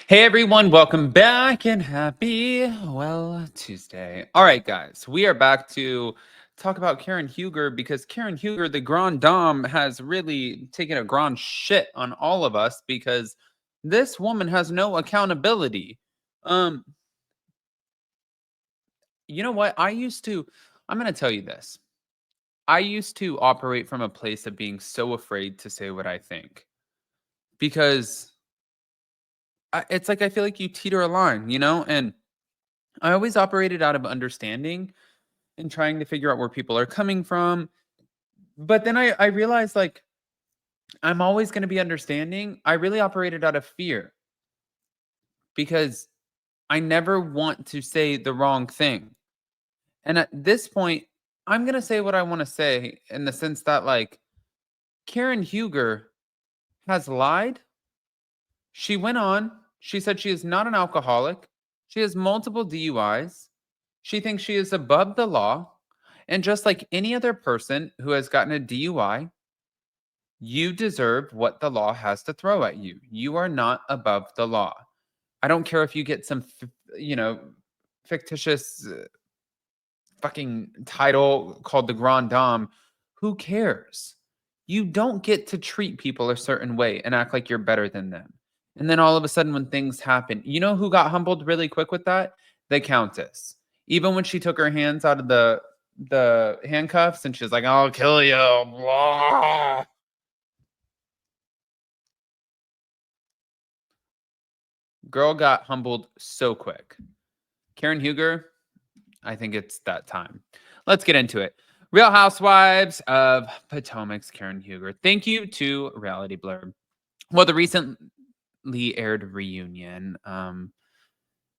Hey everyone, welcome back and happy Tuesday. All right, guys, we are back to talk about Karen Huger because Karen Huger, the Grand Dame, has really taken a grand shit on all of us because this woman has no accountability. Um, you know what? I'm going to tell you this. I used to operate from a place of being so afraid to say what I think because it's like I feel like you teeter a line, and I always operated out of understanding and trying to figure out where people are coming from. But then I realized like I'm always going to be understanding. I really operated out of fear because I never want to say the wrong thing. And at this point, I'm going to say what I want to say in the sense that like Karen Huger has lied. She went on, she said she is not an alcoholic. She has multiple DUIs. She thinks she is above the law. And just like any other person who has gotten a DUI, you deserve what the law has to throw at you. You are not above the law. I don't care if you get some, fictitious fucking title called the Grand Dame. Who cares? You don't get to treat people a certain way and act like you're better than them. And then all of a sudden, when things happen, you know who got humbled really quick with that? The Countess. Even when she took her hands out of the handcuffs and she's like, "I'll kill you." Blah. Girl got humbled so quick. Karen Huger, I think it's that time. Let's get into it. Real Housewives of Potomac's Karen Huger. Thank you to Reality Blur. Well, the recently aired reunion.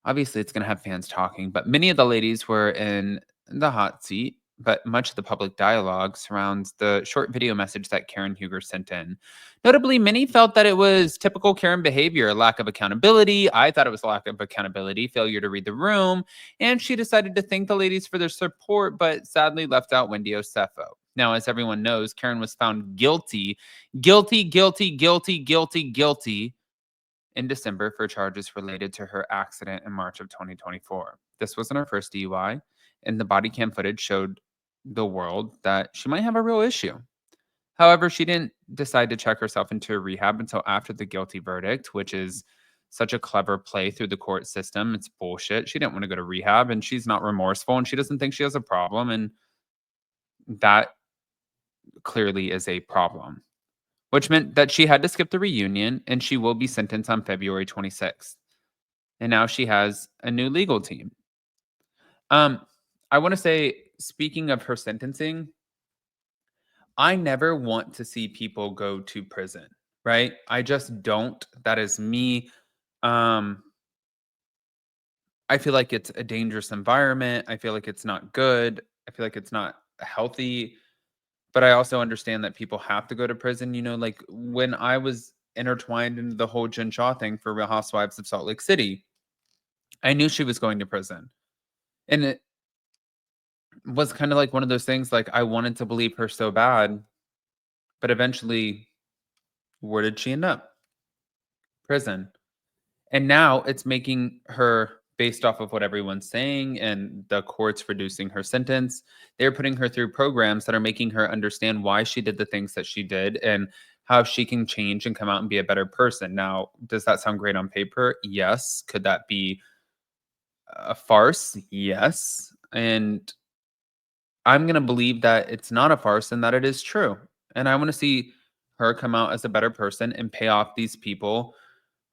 Obviously, it's going to have fans talking, but many of the ladies were in the hot seat. But much of the public dialogue surrounds the short video message that Karen Huger sent in. Notably, many felt that it was typical Karen behavior, lack of accountability. I thought it was lack of accountability, failure to read the room, and she decided to thank the ladies for their support, but sadly left out Wendy Osefo. Now, as everyone knows, Karen was found guilty in December for charges related to her accident in March of 2024. This wasn't her first DUI, and the body cam footage showed the world that she might have a real issue. However, she didn't decide to check herself into a rehab until after the guilty verdict, which is such a clever play through the court system. It's bullshit. She didn't want to go to rehab, and she's not remorseful, and she doesn't think she has a problem, and that clearly is a problem, which meant that she had to skip the reunion and she will be sentenced on February 26th. And now she has a new legal team. Um, I want to say, speaking of her sentencing, I never want to see people go to prison, right? I just don't. That is me. Um, I feel like it's a dangerous environment. I feel like it's not good. I feel like it's not healthy. But I also understand that people have to go to prison. Like when I was intertwined into the whole Jen Shaw thing for Real Housewives of Salt Lake City, I knew she was going to prison. And it was kind of like one of those things like I wanted to believe her so bad, but eventually, where did she end up? Prison. And now it's making her, based off of what everyone's saying and the courts reducing her sentence, they're putting her through programs that are making her understand why she did the things that she did and how she can change and come out and be a better person. Now, does that sound great on paper? Yes. Could that be a farce? Yes. And I'm going to believe that it's not a farce and that it is true. And I want to see her come out as a better person and pay off these people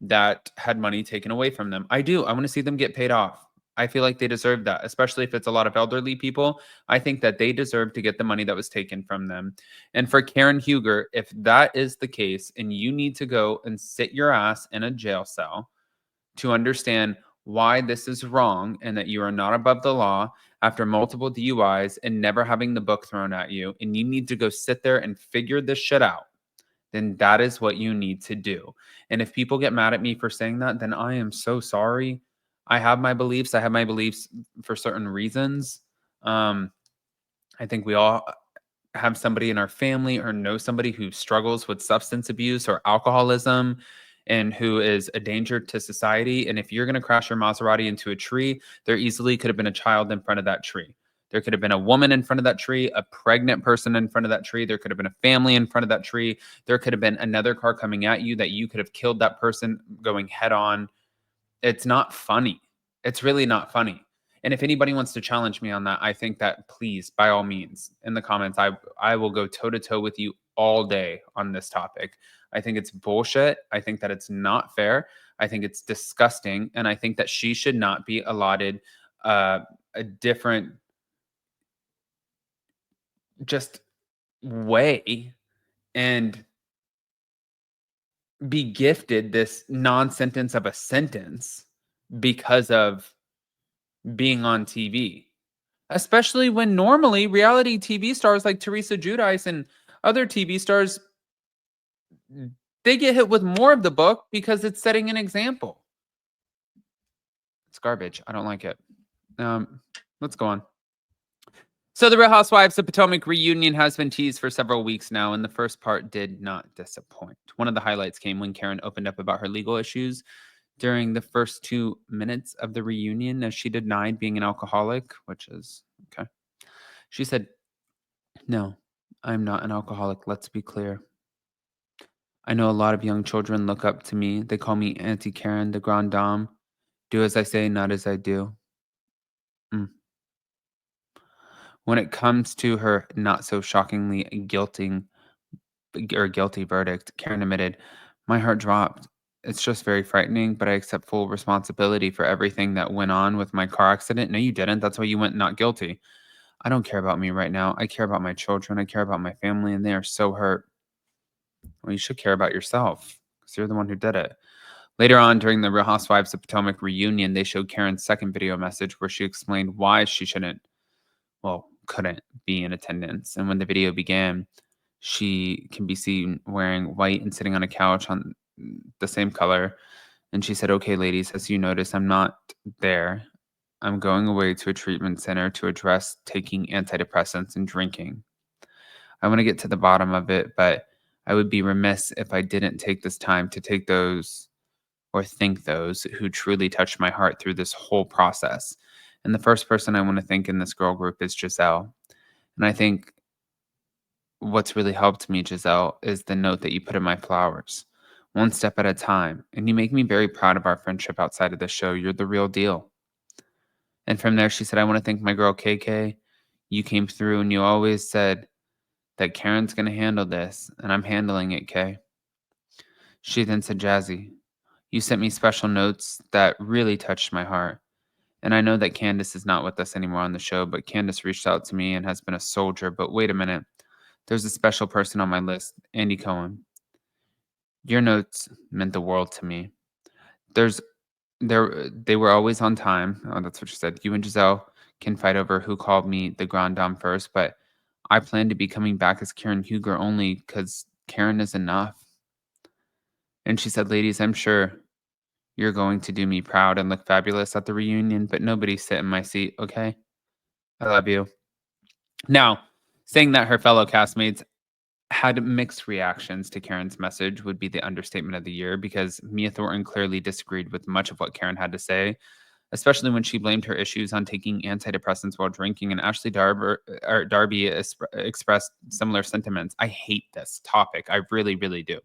that had money taken away from them. I do. I want to see them get paid off. I feel like they deserve that, especially if it's a lot of elderly people. I think that they deserve to get the money that was taken from them. And for Karen Huger, if that is the case and you need to go and sit your ass in a jail cell to understand why this is wrong and that you are not above the law after multiple DUIs and never having the book thrown at you, and you need to go sit there and figure this shit out, then that is what you need to do. And if people get mad at me for saying that, then I am so sorry. I have my beliefs. I have my beliefs for certain reasons. I think we all have somebody in our family or know somebody who struggles with substance abuse or alcoholism. and who is a danger to society. And if you're going to crash your Maserati into a tree, there easily could have been a child in front of that tree. There could have been a woman in front of that tree, a pregnant person in front of that tree. There could have been a family in front of that tree. There could have been another car coming at you that you could have killed that person going head on. It's not funny. It's really not funny. And if anybody wants to challenge me on that, I think that please, by all means, in the comments, I will go toe to toe with you all day on this topic. I think it's bullshit. I think that it's not fair. I think it's disgusting, and I think that she should not be allotted a different just way and be gifted this non-sentence of a sentence because of being on TV. Especially when normally reality TV stars like Teresa Giudice and other TV stars, they get hit with more of the book because it's setting an example. It's garbage. I don't like it. Let's go on. So the Real Housewives of Potomac reunion has been teased for several weeks now, and the first part did not disappoint. One of the highlights came when Karen opened up about her legal issues during the first 2 minutes of the reunion, as she denied being an alcoholic, which is okay. She said, "No, I'm not an alcoholic. Let's be clear. I know a lot of young children look up to me. They call me Auntie Karen, the Grande Dame. Do as I say, not as I do." Mm. When it comes to her not so shockingly guilty verdict, Karen admitted, "My heart dropped. It's just very frightening, but I accept full responsibility for everything that went on with my car accident." No, you didn't. That's why you went not guilty. "I don't care about me right now. I care about my children. I care about my family, and they are so hurt." Well, you should care about yourself because you're the one who did it. Later on, during the Real Housewives of Potomac reunion, they showed Karen's second video message where she explained why she couldn't be in attendance. And when the video began, she can be seen wearing white and sitting on a couch on the same color. And she said, "Okay, ladies, as you notice, I'm not there. I'm going away to a treatment center to address taking antidepressants and drinking. I want to get to the bottom of it, but I would be remiss if I didn't take this time to take those or thank those who truly touched my heart through this whole process. And the first person I want to thank in this girl group is Giselle. And I think what's really helped me, Giselle, is the note that you put in my flowers, one step at a time. And you make me very proud of our friendship outside of the show. You're the real deal." And from there, she said, "I want to thank my girl, KK. You came through and you always said that Karen's going to handle this, and I'm handling it, Kay." She then said, "Jazzy, you sent me special notes that really touched my heart. And I know that Candace is not with us anymore on the show, but Candace reached out to me and has been a soldier. But wait a minute. There's a special person on my list, Andy Cohen. Your notes meant the world to me. There's they were always on time." Oh, that's what she said. "You and Giselle can fight over who called me the Grand Dame first, but I plan to be coming back as Karen Huger only because Karen is enough." And she said, "Ladies, I'm sure you're going to do me proud and look fabulous at the reunion, but nobody sit in my seat, okay? I love you." Now, saying that her fellow castmates had mixed reactions to Karen's message would be the understatement of the year, because Mia Thornton clearly disagreed with much of what Karen had to say, especially when she blamed her issues on taking antidepressants while drinking. And Ashley Darby expressed similar sentiments. I hate this topic. I really, really do.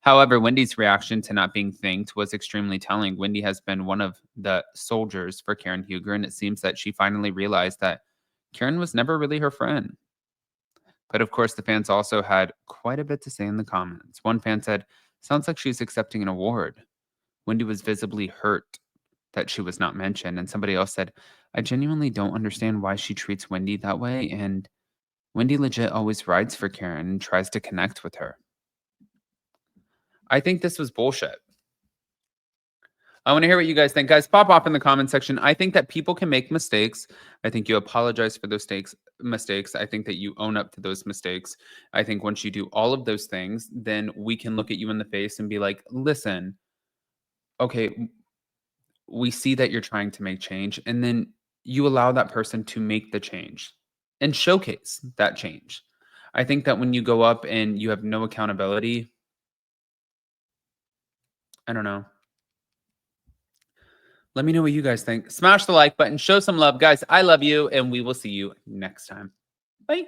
However, Wendy's reaction to not being thanked was extremely telling. Wendy has been one of the soldiers for Karen Huger, and it seems that she finally realized that Karen was never really her friend. But of course, the fans also had quite a bit to say in the comments. One fan said, "Sounds like she's accepting an award." Wendy was visibly hurt that she was not mentioned. And somebody else said, "I genuinely don't understand why she treats Wendy that way. And Wendy legit always rides for Karen and tries to connect with her." I think this was bullshit. I want to hear what you guys think. Guys, pop off in the comment section. I think that people can make mistakes. I think you apologize for those mistakes. I think that you own up to those mistakes. I think once you do all of those things, then we can look at you in the face and be like, "Listen, okay, we see that you're trying to make change." And then you allow that person to make the change and showcase that change. I think that when you go up and you have no accountability, I don't know. Let me know what you guys think. Smash the like button, show some love. Guys, I love you, and we will see you next time. Bye.